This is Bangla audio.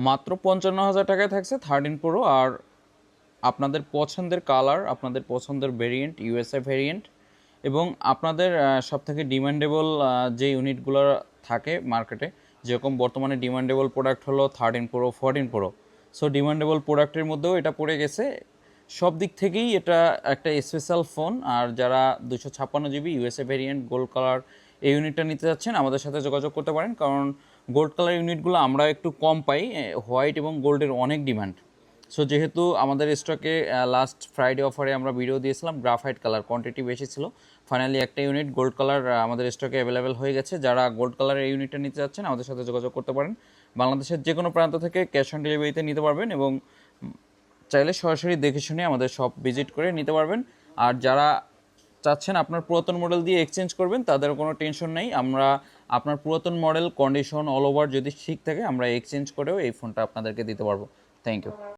মাত্র 55,000 টাকায় থাকছে 13 প্রো। আর আপনাদের পছন্দের কালার, আপনাদের পছন্দের ভেরিয়েন্ট, ইউএসএ ভেরিয়েন্ট, এবং আপনাদের সবথেকে ডিমান্ডেবল যে ইউনিটগুলো থাকে মার্কেটে, যেরকম বর্তমানে ডিমান্ডেবল প্রোডাক্ট হলো 13 প্রো, 14 প্রো। সো ডিমান্ডেবল প্রোডাক্টের মধ্যেও এটা পড়ে গেছে। সব দিক থেকেই এটা একটা স্পেশাল ফোন। আর যারা 256 GB USA variant gold colour এই ইউনিটটা নিতে যাচ্ছেন, আমাদের সাথে যোগাযোগ করতে পারেন, কারণ গোল্ড কালার ইউনিটগুলো আমরা একটু কম পাই, হোয়াইট এবং গোল্ডের অনেক ডিমান্ড। সো যেহেতু আমাদের স্টকে লাস্ট ফ্রাইডে অফারে আমরা ভিডিও দিয়েছিলাম, গ্রাফাইট কালার কোয়ান্টিটি বেশি ছিল, ফাইনালি একটা ইউনিট গোল্ড কালার আমাদের স্টকে অ্যাভেলেবেল হয়ে গেছে। যারা গোল্ড কালারের ইউনিটটা নিতে যাচ্ছেন আমাদের সাথে যোগাযোগ করতে পারেন। বাংলাদেশের যে কোনো প্রান্ত থেকে ক্যাশ অন ডেলিভারিতে নিতে পারবেন, এবং চাইলে সরাসরি দেখে শুনে আমাদের শপ ভিজিট করে নিতে পারবেন। আর যারা চাচ্ছেন আপনার পুরাতন মডেল দিয়ে এক্সচেঞ্জ করবেন, তাদের কোনো টেনশন নেই। আমরা আপনার পুরাতন মডেল কন্ডিশন অল ওভার যদি ঠিক থাকে, আমরা এক্সচেঞ্জ করেও এই ফোনটা আপনাদেরকে দিতে পারবো। Thank you.